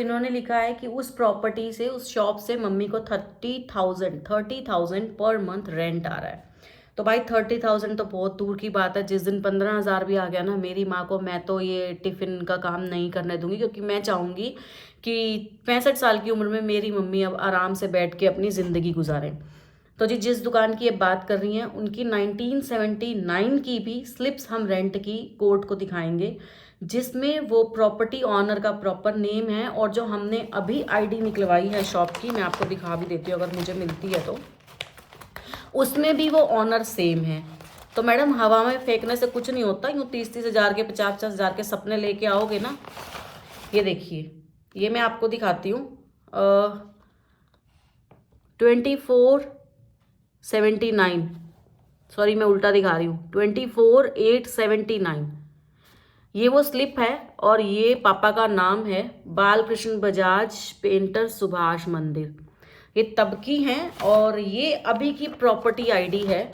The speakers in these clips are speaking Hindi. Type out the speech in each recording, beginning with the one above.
इन्होंने लिखा है कि उस प्रॉपर्टी से, उस शॉप से मम्मी को 30,000 पर मंथ रेंट आ रहा है। तो भाई 30,000 तो बहुत दूर की बात है। जिस दिन 15,000 भी आ गया ना मेरी माँ को, मैं तो ये टिफ़िन का काम नहीं करने दूंगी, क्योंकि मैं चाहूँगी कि 65 साल की उम्र में मेरी मम्मी अब आराम से बैठ के अपनी ज़िंदगी गुजारें। तो जी जिस दुकान की ये बात कर रही हैं उनकी 1979 की भी स्लिप्स हम रेंट की कोर्ट को दिखाएंगे, जिसमें वो प्रॉपर्टी ऑनर का प्रॉपर नेम है, और जो हमने अभी आईडी निकलवाई है शॉप की, मैं आपको दिखा भी देती हूँ अगर मुझे मिलती है तो, उसमें भी वो ऑनर सेम है। तो मैडम हवा में फेंकने से कुछ नहीं होता, यूँ 30-30 हज़ार के 50-50 हज़ार के सपने लेके आओगे ना। ये देखिए, ये मैं आपको दिखाती हूँ 2479, सॉरी मैं उल्टा दिखा रही हूँ, 24,879 ये वो स्लिप है। और ये पापा का नाम है बालकृष्ण बजाज, पेंटर, सुभाष मंदिर। ये तब की हैं, और ये अभी की प्रॉपर्टी आईडी है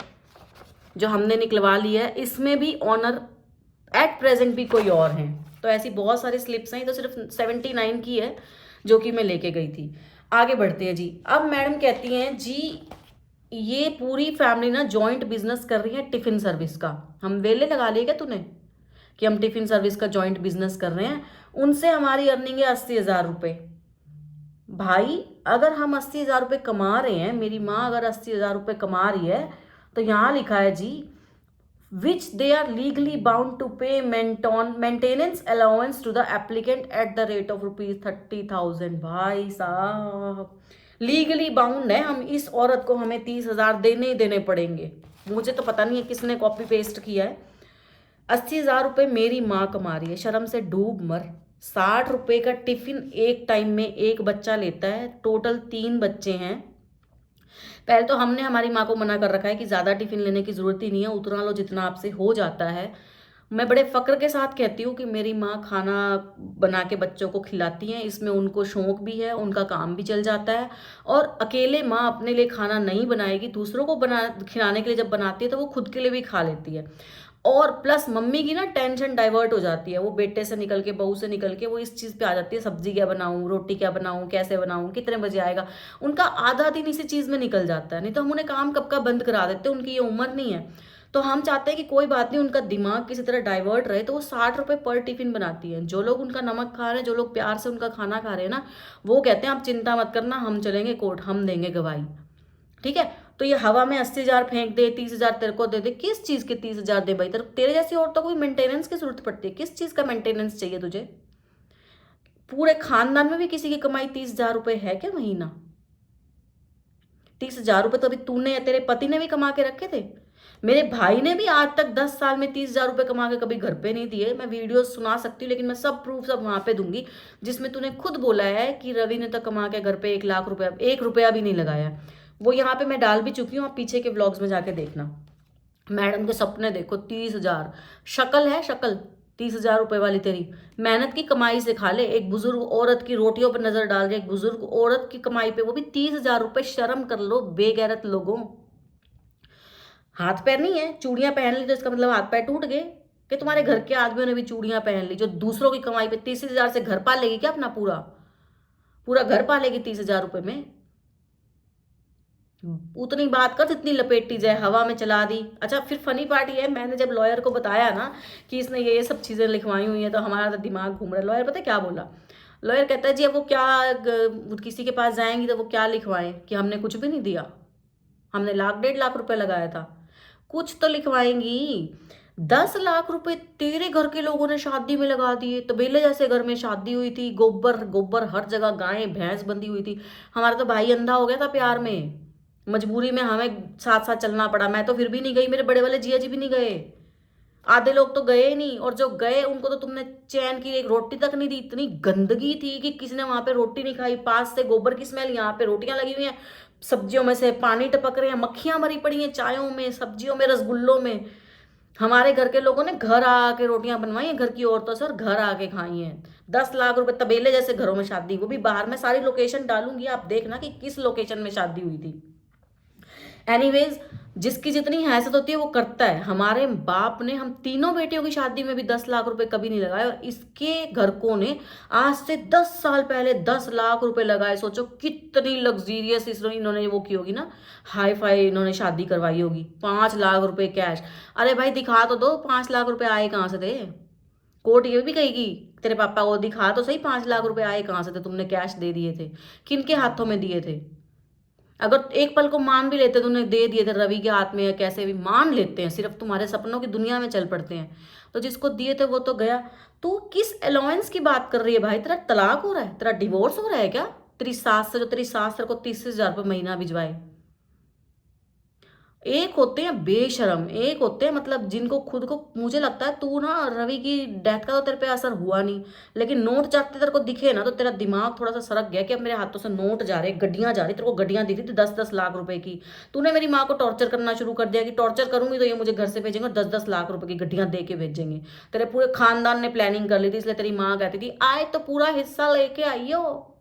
जो हमने निकलवा ली है। इसमें भी ऑनर एट प्रेजेंट भी कोई और हैं। तो ऐसी बहुत सारी स्लिप्स हैं, तो सिर्फ 79 की है जो कि मैं लेके गई थी। आगे बढ़ते हैं जी। अब मैडम कहती हैं जी ये पूरी फैमिली ना जॉइंट बिजनेस कर रही है टिफिन सर्विस का। हम वेले लगा लिए क्या तूने कि हम टिफिन सर्विस का जॉइंट बिजनेस कर रहे हैं? उनसे हमारी अर्निंग है 80,000 रुपये। भाई अगर हम 80,000 रुपये कमा रहे हैं, मेरी माँ अगर 80,000 रुपये कमा रही है, तो यहाँ लिखा है जी which they are legally bound to pay maintenance allowance to the applicant at the rate of ₹30,000। भाई साहब लीगली बाउंड है हम, इस औरत को हमें 30,000 देने ही देने पड़ेंगे। मुझे तो पता नहीं है किसने कॉपी पेस्ट किया है। 80,000 रुपये मेरी माँ कमा रही है, शर्म से डूब मर। 60 रुपये का टिफिन एक टाइम में एक बच्चा लेता है, टोटल 3 बच्चे हैं। पहले तो हमने हमारी माँ को मना कर रखा है कि ज़्यादा टिफिन लेने की ज़रूरत ही नहीं है, उतना लो जितना आपसे हो जाता है। मैं बड़े फ़क्र के साथ कहती हूँ कि मेरी माँ खाना बना के बच्चों को खिलाती हैं, इसमें उनको शौक भी है, उनका काम भी चल जाता है। और अकेले माँ अपने लिए खाना नहीं बनाएगी, दूसरों को बना खिलाने के लिए जब बनाती है तो वो खुद के लिए भी खा लेती है। और प्लस मम्मी की ना टेंशन डाइवर्ट हो जाती है, वो बेटे से निकल के, बहू से निकल के वो इस चीज़ पे आ जाती है, सब्जी क्या बनाऊं, रोटी क्या बनाऊं, कैसे बनाऊं, कितने बजे आएगा। उनका आधा दिन इसी चीज़ में निकल जाता है। नहीं तो हम उन्हें काम कब का बंद करा देते, उनकी ये उम्र नहीं है। तो हम चाहते हैं कि कोई बात नहीं, उनका दिमाग किसी तरह डाइवर्ट रहे, तो वो 60 रुपये पर टिफिन बनाती है। जो लोग उनका नमक खा रहे हैं, जो लोग प्यार से उनका खाना खा रहे हैं ना, वो कहते हैं आप चिंता मत करना, हम चलेंगे कोर्ट, हम देंगे गवाही। ठीक है। तो ये हवा में 80,000 फेंक दे, 30,000 तेरे को दे दे, किस चीज के 30,000 दे भाई? तेरे जैसी औरतों को भी मेंटेनेंस की जरूरत पड़ती है, किस चीज का मेंटेनेंस चाहिए तुझे? पूरे खानदान में भी किसी की कमाई 30,000 रुपए है क्या महीना? 30,000 रुपए तो अभी तूने या तेरे पति ने भी कमा के रखे थे। मेरे भाई ने भी आज तक 10 साल में 30,000 रुपए कमा के कभी घर पे नहीं दिए। मैं वीडियो सुना सकती हूँ, लेकिन मैं सब प्रूफ सब वहां पे दूंगी, जिसमें तूने खुद बोला है कि रवि ने तो कमा के घर पे 1 लाख रुपया, 1 रुपया भी नहीं लगाया। वो यहाँ पे मैं डाल भी चुकी हूँ, आप पीछे के व्लॉग्स में जाके देखना। मैडम के सपने देखो 30,000, शक्ल है शक्ल 30,000 रुपए वाली तेरी। मेहनत की कमाई से खा ले। एक बुजुर्ग औरत की रोटियों पर नजर डाल रही है, एक बुजुर्ग औरत की कमाई पे, वो भी 30,000 रुपए। शर्म कर लो बेगैरत लोगों। हाथ पैर नहीं है, चूड़ियां पहन ली तो इसका मतलब हाथ पैर टूट गए? कि तुम्हारे घर के आदमियों ने भी चूड़ियां पहन ली? जो दूसरों की कमाई पे 30,000 से घर पालेगी क्या? अपना पूरा पूरा घर पालेगी 30,000 रुपए में? उतनी बात कर जितनी लपेटी जाए, हवा में चला दी। अच्छा फिर फनी पार्ट ये है, मैंने जब लॉयर को बताया ना कि इसने ये सब चीज़ें लिखवाई हुई हैं, तो हमारा तो दिमाग घूम रहा है। लॉयर पता है क्या बोला? लॉयर कहता है जी अब वो क्या, किसी के पास जाएंगी तो वो क्या लिखवाएं कि हमने कुछ भी नहीं दिया, हमने 1,00,000 1,50,000 रुपए लगाया था। कुछ तो लिखवाएंगी। 10 लाख रुपए तेरे घर के लोगों ने शादी में लगा दिए। तबेले जैसे घर में शादी हुई थी, गोबर गोबर हर जगह, गायें भैंस बंधी हुई थी। हमारा तो भाई अंधा हो गया था प्यार में, मजबूरी में हमें साथ साथ चलना पड़ा। मैं तो फिर भी नहीं गई, मेरे बड़े वाले जिया जी भी नहीं गए, आधे लोग तो गए ही नहीं। और जो गए उनको तो तुमने चैन की एक रोटी तक नहीं दी। इतनी गंदगी थी कि किसी ने वहां पे रोटी नहीं खाई। पास से गोबर की स्मेल, यहाँ पे रोटियां लगी हुई हैं, सब्जियों में से पानी टपक रहे हैं, मक्खियां मरी पड़ी हैं, चायों में, सब्जियों में, रसगुल्लों में। हमारे घर के लोगों ने घर आके रोटियां बनवाई हैं, घर की औरतों से, और घर आके खाई हैं। 10 लाख रुपए, तबेले जैसे घरों में शादी, वो भी बाहर। में सारी लोकेशन डालूंगी, आप देखना कि किस लोकेशन में शादी हुई थी। एनीवेज जिसकी जितनी हैसियत होती है वो करता है। हमारे बाप ने हम तीनों बेटियों की शादी में भी 10 लाख रुपए कभी नहीं लगाए, और इसके घर को ने आज से 10 साल पहले 10 लाख रुपए लगाए। सोचो कितनी लग्जीरियस इन्होंने वो की होगी ना, हाई फाई इन्होंने शादी करवाई होगी। 5 लाख रुपए कैश। अरे भाई दिखा तो दो 5 लाख रुपए आए कहाँ से थे। कोर्ट ये भी कहेगी तेरे पापा को, दिखा तो सही 5 लाख रुपए आए कहाँ से थे, तुमने कैश दे दिए थे, किनके हाथों में दिए थे। अगर एक पल को मान भी लेते, तुमने दे दिए थे रवि के हाथ में या कैसे भी मान लेते हैं, सिर्फ तुम्हारे सपनों की दुनिया में चल पड़ते हैं, तो जिसको दिए थे वो तो गया। तू किस अलाउंस की बात कर रही है भाई? तेरा तलाक हो रहा है, तेरा डिवोर्स हो रहा है क्या? तेरी सास से, जो तेरी सास तेरे को 30,000 रुपये महीना भिजवाए। एक होते हैं बेशरम, एक होते हैं मतलब जिनको खुद को, मुझे लगता है तू ना रवि की डेथ का तो तेरे पे असर हुआ नहीं, लेकिन नोट चाटते तेरे को दिखे ना तो तेरा दिमाग थोड़ा सा सरक गया कि अब मेरे हाथों से नोट जा रहे, गड्डियां जा रही। तेरे को गड्डियां दी थी 10-10 लाख रुपए की, तूने मेरी माँ को टॉर्चर करना शुरू कर दिया कि टॉर्चर करूंगी तो ये मुझे घर से भेजेंगे और 10-10 लाख रुपए की गड्डियां दे के भेजेंगे। तेरे पूरे खानदान ने प्लानिंग कर ली थी, इसलिए तेरी माँ कहती थी आए तो पूरा हिस्सा लेके आइयो।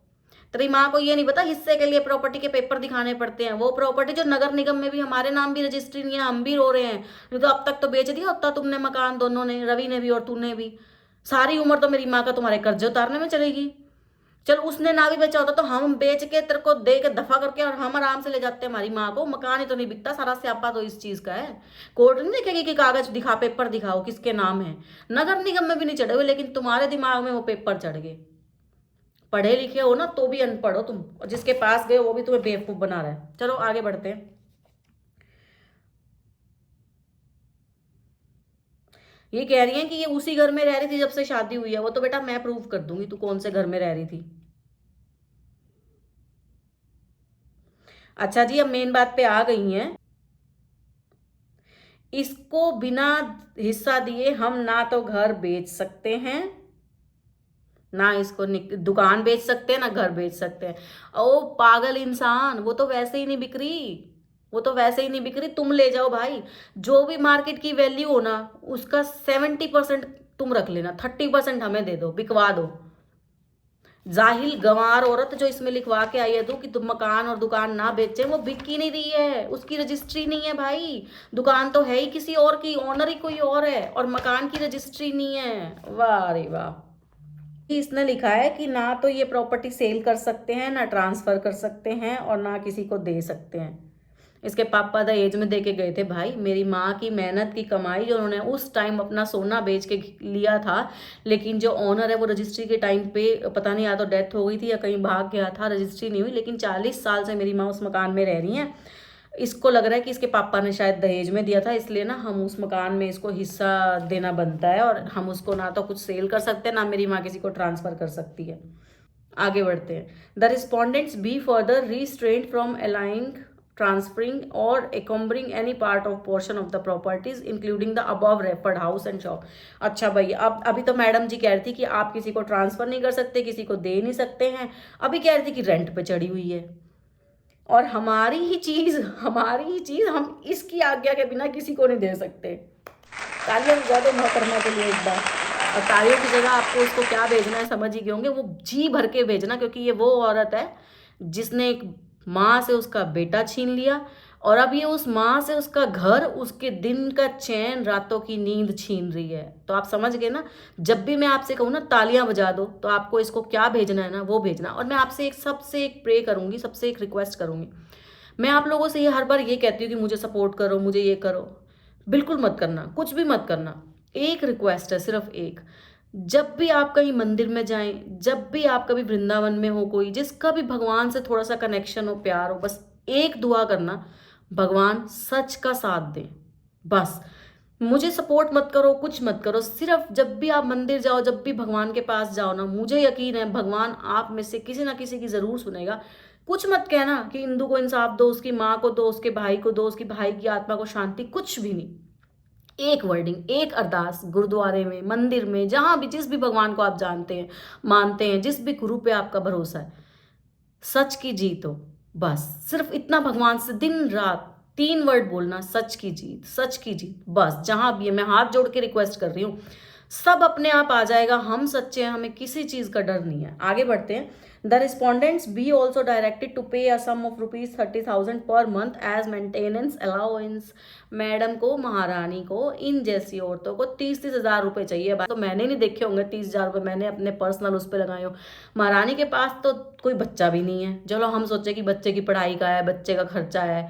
तेरी माँ को ये नहीं पता हिस्से के लिए प्रॉपर्टी के पेपर दिखाने पड़ते हैं, वो प्रॉपर्टी जो नगर निगम में भी हमारे नाम भी रजिस्ट्री नहीं है, हम भी रो रहे हैं। नहीं तो अब तक तो बेच दिया होता तुमने मकान, दोनों ने, रवि ने भी और तूने भी। सारी उम्र तो मेरी माँ का तुम्हारे कर्जे उतारने में चलेगी। चल उसने ना भी बेचा होता तो हम बेच के तेरे को दे के दफा करके और हम आराम से ले जाते हैं हमारी माँ को। मकान ही तो नहीं बिकता, सारा स्यापा तो इस चीज का है। कोर्ट नहीं देखेगी कि कागज दिखा, पेपर दिखाओ किसके नाम है। नगर निगम में भी नहीं चढ़े हुए, लेकिन तुम्हारे दिमाग में वो पेपर चढ़ गए। पढ़े लिखे हो ना तो भी अनपढ़ हो तुम, और जिसके पास गए वो भी तुम्हें बेवकूफ बना रहा है। चलो आगे बढ़ते हैं। ये कह रही है कि ये उसी घर में रह रही थी जब से शादी हुई है। वो तो बेटा मैं प्रूव कर दूंगी तू कौन से घर में रह रही थी। अच्छा जी, अब मेन बात पे आ गई हैं। इसको बिना हिस्सा दिए हम ना तो घर बेच सकते हैं, ना इसको दुकान बेच सकते हैं, ना घर बेच सकते हैं। ओ पागल इंसान, वो तो वैसे ही नहीं बिक रही, वो तो वैसे ही नहीं बिक रही। तुम ले जाओ भाई, जो भी मार्केट की वैल्यू हो ना उसका 70% तुम रख लेना, 30% हमें दे दो, बिकवा दो। जाहिल गंवार औरत जो इसमें लिखवा के आई है तू कि तुम मकान और दुकान ना बेचे, वो बिक ही नहीं रही है, उसकी रजिस्ट्री नहीं है भाई। दुकान तो है ही किसी और की, ओनर ही कोई और है, और मकान की रजिस्ट्री नहीं है। वाह रे वाह। इसने लिखा है कि ना तो ये प्रॉपर्टी सेल कर सकते हैं, ना ट्रांसफर कर सकते हैं, और ना किसी को दे सकते हैं। इसके पापा दहेज में दे के गए थे भाई, मेरी माँ की मेहनत की कमाई जो उन्होंने उस टाइम अपना सोना बेच के लिया था। लेकिन जो ओनर है वो रजिस्ट्री के टाइम पे पता नहीं, या तो डेथ हो गई थी या कहीं भाग गया था, रजिस्ट्री नहीं हुई। लेकिन 40 साल से मेरी माँ उस मकान में रह रही हैं। इसको लग रहा है कि इसके पापा ने शायद दहेज में दिया था, इसलिए ना हम उस मकान में इसको हिस्सा देना बनता है, और हम उसको ना तो कुछ सेल कर सकते हैं, ना मेरी माँ किसी को ट्रांसफर कर सकती है। आगे बढ़ते हैं। The respondents be further restrained from alienating, transferring or encumbering any part of portion of the properties including the above referred house and shop। अच्छा भाई, अब अभी तो मैडम जी कह रही थी कि आप किसी को ट्रांसफर नहीं कर सकते, किसी को दे नहीं सकते हैं, अभी कह रही थी कि रेंट पे चढ़ी हुई है। और हमारी ही चीज हम इसकी आज्ञा के बिना किसी को नहीं दे सकते। तालियां बजा दो मोहतरमा के लिए एक बार। और तालियों की जगह आपको इसको क्या भेजना है समझ ही गए होंगे, वो जी भर के भेजना, क्योंकि ये वो औरत है जिसने एक माँ से उसका बेटा छीन लिया, और अब ये उस माँ से उसका घर, उसके दिन का चैन, रातों की नींद छीन रही है। तो आप समझ गए ना, जब भी मैं आपसे कहूँ ना तालियां बजा दो, तो आपको इसको क्या भेजना है ना वो भेजना। और मैं आपसे एक सबसे एक प्रे करूंगी, सबसे एक रिक्वेस्ट करूंगी। मैं आप लोगों से ये हर बार ये कहती हूँ कि मुझे सपोर्ट करो, मुझे ये करो, बिल्कुल मत करना, कुछ भी मत करना। एक रिक्वेस्ट है, सिर्फ एक। जब भी आप कहीं मंदिर में जाएं, जब भी आप कभी वृंदावन में हो, कोई जिसका भी भगवान से थोड़ा सा कनेक्शन हो, प्यार हो, बस एक दुआ करना, भगवान सच का साथ दे। बस मुझे सपोर्ट मत करो, कुछ मत करो, सिर्फ जब भी आप मंदिर जाओ, जब भी भगवान के पास जाओ ना, मुझे यकीन है भगवान आप में से किसी ना किसी की जरूर सुनेगा। कुछ मत कहना कि इंदु को इंसाफ दो, उसकी माँ को दो, उसके भाई को दो, उसकी भाई की आत्मा को शांति, कुछ भी नहीं। एक वर्डिंग, एक अरदास, गुरुद्वारे में, मंदिर में, जहां भी, जिस भी भगवान को आप जानते हैं, मानते हैं, जिस भी गुरु पे आपका भरोसा है, सच की जीत हो। बस सिर्फ इतना भगवान से दिन रात 3 वर्ड बोलना, सच की जीत, सच की जीत। बस जहां भी है, मैं हाथ जोड़ के रिक्वेस्ट कर रही हूँ, सब अपने आप आ जाएगा, हम सच्चे हैं, हमें किसी चीज का डर नहीं है। आगे बढ़ते हैं। The respondents be also directed to pay a sum of ₹30,000 per month as maintenance allowance. Madam को, महारानी को, इन जैसी औरतों को 30-30 हज़ार रुपए चाहिए। तो मैंने नहीं देखे होंगे 30,000 रुपए, मैंने अपने पर्सनल उस पर लगाए हो। महारानी के पास तो कोई बच्चा भी नहीं है, चलो हम सोचे कि बच्चे की पढ़ाई का है, बच्चे का खर्चा है।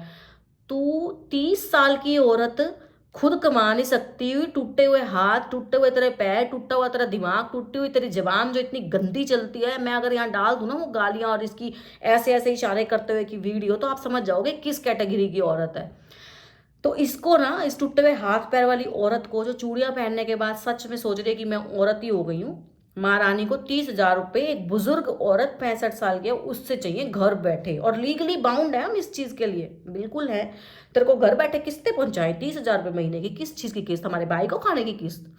तू 30 साल की औरत खुद कमा नहीं सकती हुई, टूटे हुए हाथ, टूटे हुए तेरे पैर, टूटा हुआ तेरा दिमाग, टूटी हुई तेरी जबान जो इतनी गंदी चलती है, मैं अगर यहाँ डाल दूँ ना वो गालियाँ और इसकी ऐसे ऐसे इशारे करते हुए की वीडियो, तो आप समझ जाओगे किस कैटेगरी की औरत है। तो इसको ना, इस टूटे हुए हाथ पैर वाली औरत को जो चूड़ियां पहनने के बाद सच में सोच रही है कि मैं औरत ही हो गई हूँ, महारानी को 30,000 रुपए एक बुजुर्ग औरत 65 साल की है उससे चाहिए घर बैठे, और लीगली बाउंड है हम इस चीज के लिए, बिल्कुल है। तेरे को घर बैठे किस्तें पहुंचाए 30,000 रुपए महीने की, किस चीज की किस्त? हमारे भाई को खाने की किस्त?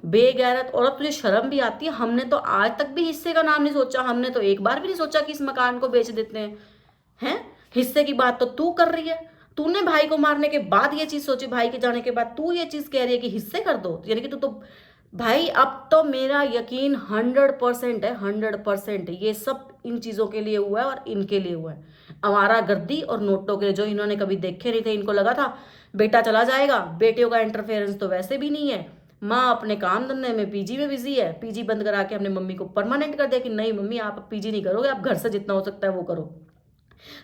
बेगैरत औरत, तुझे शर्म भी आती है? हमने तो आज तक भी हिस्से का नाम नहीं सोचा, हमने तो एक बार भी नहीं सोचा कि इस मकान को बेच देते हैं। हिस्से की बात तो तू कर रही है। तूने भाई को मारने के बाद ये चीज सोची, भाई के जाने के बाद तू ये चीज कह रही है कि हिस्से कर दो, यानी कि तू तो भाई, अब तो मेरा यकीन 100% है, 100% ये सब इन चीजों के लिए हुआ है और इनके लिए हुआ है, आवारागर्दी और नोटों के लिए, जो इन्होंने कभी देखे नहीं थे। इनको लगा था बेटा चला जाएगा, बेटियों का इंटरफेरेंस तो वैसे भी नहीं है, माँ अपने काम धंधे में पीजी में बिजी है, पीजी बंद करा के हमने मम्मी को परमानेंट कर दिया कि नहीं मम्मी आप पीजी नहीं करोगे, आप घर से जितना हो सकता है वो करो।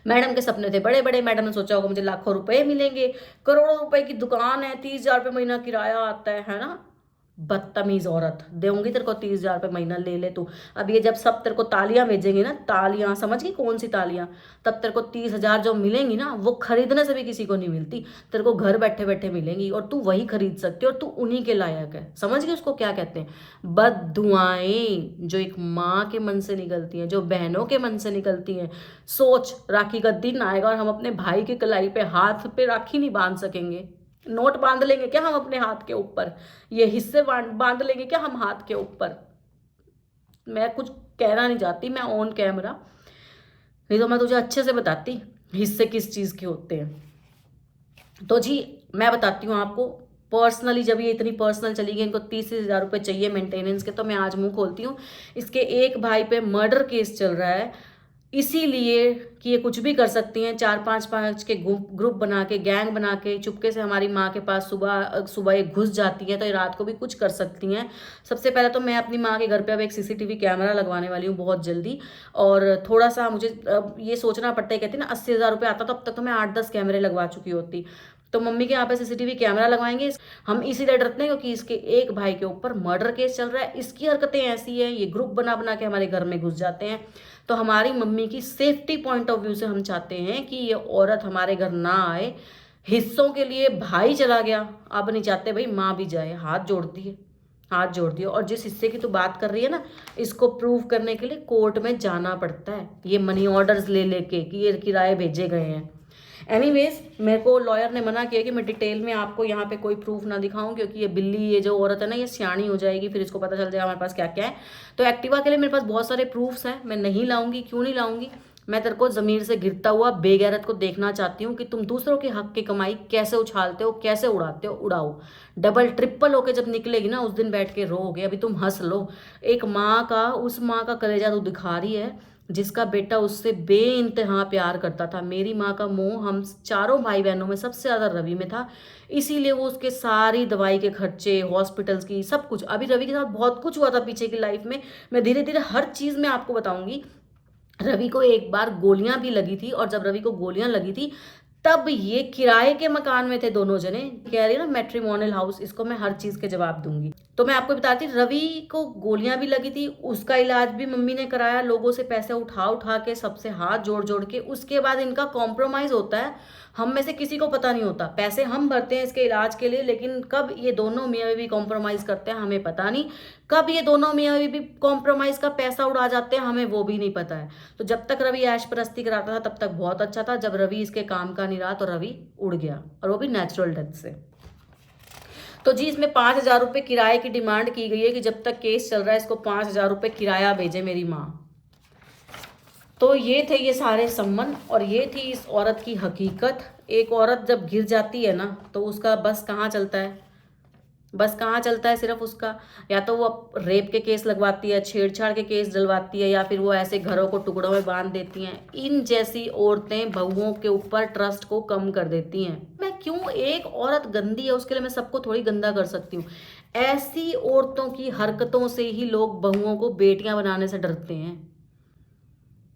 मैडम के सपने थे बड़े बड़े, मैडम ने सोचा होगा मुझे लाखों रुपए मिलेंगे, करोड़ों रुपए की दुकान है, 30,000 रुपये महीना किराया आता है ना। बदतमीज औरत, देऊंगी तेरे को 30,000 रुपये महीना, ले ले तू। अब ये जब सब तेरे को तालियां भेजेंगी ना, तालियां समझ गई कौन सी तालियां, तब तेरे को 30,000 जो मिलेंगी ना, वो खरीदने से भी किसी को नहीं मिलती, तेरे को घर बैठे बैठे मिलेंगी, और तू वही खरीद सकती है, और तू उन्हीं के लायक है। समझ गई उसको क्या कहते हैं? बददुआएं जो एक माँ के मन से निकलती हैं, जो बहनों के मन से निकलती हैं। सोच, राखी का दिन आएगा और हम अपने भाई की कलाई पे, हाथ पे राखी नहीं बांध सकेंगे। नोट बांध लेंगे क्या हम अपने हाथ के ऊपर? ये हिस्से बांध लेंगे क्या हम हाथ के ऊपर? मैं कुछ कहना नहीं चाहती, मैं ऑन कैमरा, नहीं तो मैं तुझे अच्छे से बताती हिस्से किस चीज के होते हैं। तो जी मैं बताती हूँ आपको पर्सनली, जब ये इतनी पर्सनल चली गई, इनको 30,000 रुपये चाहिए मेंटेनेंस के, तो मैं आज मुंह खोलती हूँ। इसके एक भाई पे मर्डर केस चल रहा है, इसीलिए कि ये कुछ भी कर सकती हैं, 4-5 के ग्रुप बना के, गैंग बना के, चुपके से हमारी माँ के पास सुबह सुबह ये घुस जाती है, तो ये रात को भी कुछ कर सकती हैं। सबसे पहले तो मैं अपनी माँ के घर पे अब एक सीसीटीवी कैमरा लगवाने वाली हूँ बहुत जल्दी, और थोड़ा सा मुझे ये सोचना पड़ता है, कहती है ना 80,000 रुपये आता, तो अब तक तो मैं 8-10 कैमरे लगवा चुकी होती। तो मम्मी के यहाँ पे सीसीटीवी कैमरा लगवाएंगे हम, इसीलिए डरते हैं क्योंकि इसके एक भाई के ऊपर मर्डर केस चल रहा है। इसकी हरकतें ऐसी हैं, ये ग्रुप बना बना के हमारे घर में घुस जाते हैं, तो हमारी मम्मी की सेफ्टी पॉइंट ऑफ व्यू से हम चाहते हैं कि ये औरत हमारे घर ना आए। हिस्सों के लिए भाई चला गया, अब नहीं चाहते भाई माँ भी जाए, हाथ जोड़ दिए, हाथ जोड़ दिए। और जिस हिस्से की तू बात कर रही है ना, इसको प्रूव करने के लिए कोर्ट में जाना पड़ता है, ये मनी ऑर्डर्स ले लेके कि ये किराए भेजे गए हैं। एनीवेज, मेरे को लॉयर ने मना किया कि मैं डिटेल में आपको यहाँ पे कोई प्रूफ ना दिखाऊं, क्योंकि ये बिल्ली, ये जो औरत है ना, ये सियाणी हो जाएगी, फिर इसको पता चल जाएगा हमारे पास क्या क्या है। तो एक्टिवा के लिए मेरे पास बहुत सारे प्रूफ्स हैं, मैं नहीं लाऊंगी। क्यों नहीं लाऊंगी? मैं तेरे को ज़मीर से गिरता हुआ बेगैरत को देखना चाहती हूँ कि तुम दूसरों के हक की कमाई कैसे उछालते हो, कैसे उड़ाते हो। उड़ाओ, डबल ट्रिपल होके जब निकलेगी ना, उस दिन बैठ के रोओगे। अभी तुम हंस लो, एक माँ का, उस माँ का कलेजा तू दिखा रही है जिसका बेटा उससे बेइंतहा प्यार करता था। मेरी माँ का मोह हम चारों भाई बहनों में सबसे ज़्यादा रवि में था, इसीलिए वो उसके सारी दवाई के खर्चे, हॉस्पिटल्स की, सब कुछ। अभी रवि के साथ बहुत कुछ हुआ था पीछे की लाइफ में, मैं धीरे धीरे हर चीज़ में आपको बताऊंगी। रवि को एक बार गोलियां भी लगी थी, और जब रवि को गोलियां लगी थी तब ये किराए के मकान में थे दोनों जने। कह रही है ना मैट्रिमोनियल हाउस, इसको मैं हर चीज के जवाब दूंगी। तो मैं आपको बताती, रवि को गोलियां भी लगी थी, उसका इलाज भी मम्मी ने कराया, लोगों से पैसे उठा उठा के, सबसे हाथ जोड़ जोड़ के। उसके बाद इनका कॉम्प्रोमाइज होता है, हम में से किसी को पता नहीं होता। पैसे हम भरते हैं इसके इलाज के लिए, लेकिन कब ये दोनों मियाँ बीवी कॉम्प्रोमाइज करते हैं हमें पता नहीं, कब ये दोनों मियाँ बीवी कॉम्प्रोमाइज का पैसा उड़ा जाते हैं हमें वो भी नहीं पता है। तो जब तक रवि ऐश परस्ती कराता था तब तक बहुत अच्छा था, जब रवि इसके काम का नहीं रहा तो रवि उड़ गया, और वो भी नेचुरल डेथ से। तो जी इसमें 5,000 रुपये किराए की डिमांड की गई है कि जब तक केस चल रहा है इसको 5,000 रुपये किराया भेजे मेरी माँ। तो ये थे ये सारे संबंध, और ये थी इस औरत की हकीकत। एक औरत जब गिर जाती है ना, तो उसका बस कहाँ चलता है? बस कहाँ चलता है सिर्फ उसका, या तो वो रेप के केस लगवाती है, छेड़छाड़ के केस डलवाती है, या फिर वो ऐसे घरों को टुकड़ों में बांध देती हैं। इन जैसी औरतें बहुओं के ऊपर ट्रस्ट को कम कर देती हैं। मैं क्यों, एक औरत गंदी है उसके लिए मैं सबको थोड़ी गंदा कर सकती हूँ। ऐसी औरतों की हरकतों से ही लोग बहुओं को बेटियां बनाने से डरते हैं।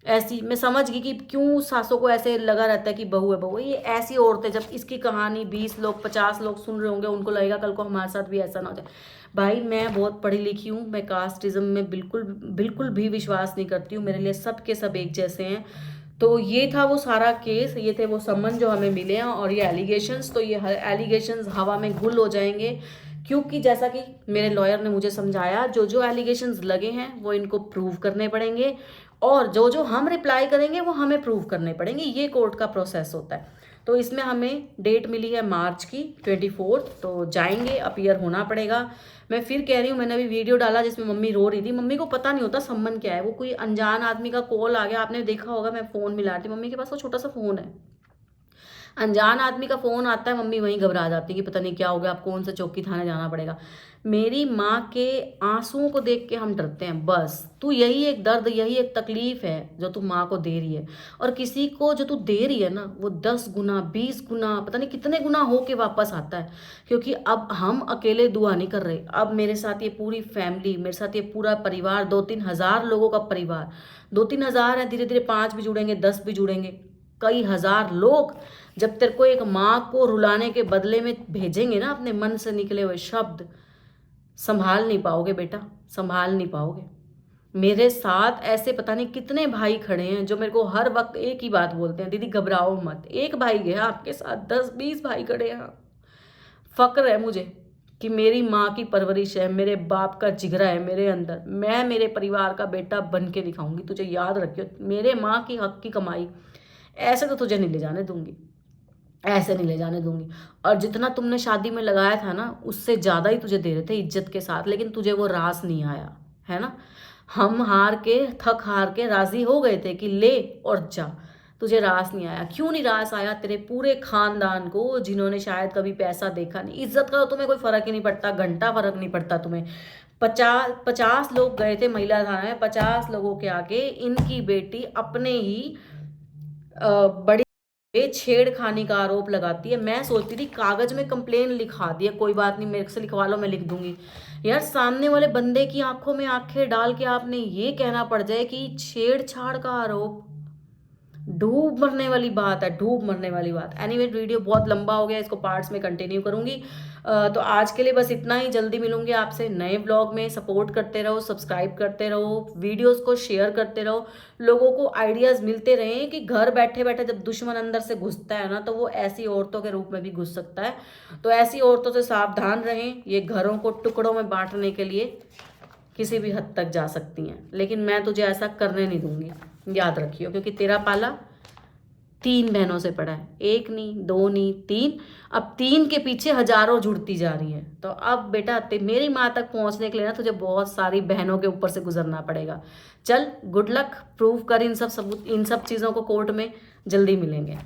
ऐसी मैं समझ गई कि क्यों सासों को ऐसे लगा रहता है कि बहू है बहू है। ये ऐसी औरतें, जब इसकी कहानी 20 लोग 50 लोग सुन रहे होंगे, उनको लगेगा कल को हमारे साथ भी ऐसा ना हो जाए। भाई मैं बहुत पढ़ी लिखी हूँ, मैं कास्टिज्म में बिल्कुल बिल्कुल भी विश्वास नहीं करती हूँ। मेरे लिए सब के सब एक जैसे हैं। तो ये था वो सारा केस, ये थे वो सम्मन जो हमें मिले हैं, और ये एलिगेशंस, तो ये एलिगेशंस हवा में गुल हो जाएंगे, क्योंकि जैसा कि मेरे लॉयर ने मुझे समझाया, जो जो एलिगेशंस लगे हैं वो इनको प्रूव करने पड़ेंगे, और जो जो हम रिप्लाई करेंगे वो हमें प्रूव करने पड़ेंगे। ये कोर्ट का प्रोसेस होता है। तो इसमें हमें डेट मिली है मार्च की 24, तो जाएंगे, अपीयर होना पड़ेगा। मैं फिर कह रही हूँ, मैंने अभी वीडियो डाला जिसमें मम्मी रो रही थी। मम्मी को पता नहीं होता सम्मन क्या है, वो कोई अनजान आदमी का कॉल आ गया, आपने देखा होगा, मैं फ़ोन मिला रही थी, मम्मी के पास वो छोटा सा फ़ोन है, अनजान आदमी का फ़ोन आता है, मम्मी वहीं घबरा जाती है कि पता नहीं क्या हो गया, आप कौन सा चौकी थाने जाना पड़ेगा। मेरी माँ के आंसुओं को देख के हम डरते हैं। बस तू, यही एक दर्द, यही एक तकलीफ है जो तू माँ को दे रही है, और किसी को जो तू दे रही है ना, वो 10 गुना 20 गुना पता नहीं कितने गुना हो के वापस आता है। क्योंकि अब हम अकेले दुआ नहीं कर रहे, अब मेरे साथ ये पूरी फैमिली, मेरे साथ ये पूरा परिवार, 2-3 हज़ार लोगों का परिवार, 2-3 हज़ार है, धीरे धीरे 5 भी जुड़ेंगे, 10 भी जुड़ेंगे, कई हज़ार लोग। जब तेरे को एक माँ को रुलाने के बदले में भेजेंगे ना अपने मन से निकले हुए शब्द, संभाल नहीं पाओगे बेटा, संभाल नहीं पाओगे। मेरे साथ ऐसे पता नहीं कितने भाई खड़े हैं जो मेरे को हर वक्त एक ही बात बोलते हैं, दीदी घबराओ मत। एक भाई गया, आपके साथ 10-20 भाई खड़े हैं। फक्र है मुझे कि मेरी माँ की परवरिश है, मेरे बाप का जिगरा है मेरे अंदर। मैं मेरे परिवार का बेटा बन के दिखाऊंगी, तुझे याद रखियो। मेरे माँ की हक की कमाई ऐसे तो तुझे नहीं ले जाने दूंगी, ऐसे नहीं ले जाने दूंगी। और जितना तुमने शादी में लगाया था ना, उससे ज़्यादा ही तुझे दे रहे थे इज्जत के साथ, लेकिन तुझे वो रास नहीं आया है ना। हम हार के, थक हार के राजी हो गए थे कि ले और जा, तुझे रास नहीं आया। क्यों नहीं रास आया? तेरे पूरे खानदान को, जिन्होंने शायद कभी पैसा देखा नहीं, इज्जत का तो तुम्हें कोई फर्क ही नहीं पड़ता, घंटा फर्क नहीं पड़ता तुम्हें। 50 लोग गए थे महिला थाना में, 50 लोगों के आगे इनकी बेटी अपने ही बड़ी छेड़खानी का आरोप लगाती है। मैं सोचती थी कागज में कंप्लेन लिखा दिया, कोई बात नहीं, मेरे से लिखवा लो, मैं लिख दूंगी। यार सामने वाले बंदे की आंखों में आंखें डाल के आपने ये कहना पड़ जाए कि छेड़छाड़ का आरोप, डूब मरने वाली बात है, डूब मरने वाली बात। एनीवे वीडियो बहुत लंबा हो गया, इसको पार्ट्स में कंटिन्यू करूंगी। तो आज के लिए बस इतना ही। जल्दी मिलूंगी आपसे नए ब्लॉग में। सपोर्ट करते रहो, सब्सक्राइब करते रहो, वीडियोस को शेयर करते रहो, लोगों को आइडियाज़ मिलते रहें कि घर बैठे बैठे जब दुश्मन अंदर से घुसता है ना, तो वो ऐसी औरतों के रूप में भी घुस सकता है। तो ऐसी औरतों से सावधान रहें, ये घरों को टुकड़ों में बांटने के लिए किसी भी हद तक जा सकती हैं, लेकिन मैं तुझे ऐसा करने नहीं दूंगी, याद रखियो। क्योंकि तेरा पाला 3 बहनों से पड़ा है, 1 नहीं, 2 नहीं, 3। अब 3 के पीछे हजारों जुड़ती जा रही है। तो अब बेटा मेरी माँ तक पहुँचने के लिए ना तुझे बहुत सारी बहनों के ऊपर से गुजरना पड़ेगा। चल, गुड लक, प्रूव कर इन सब चीज़ों को कोर्ट में। जल्दी मिलेंगे।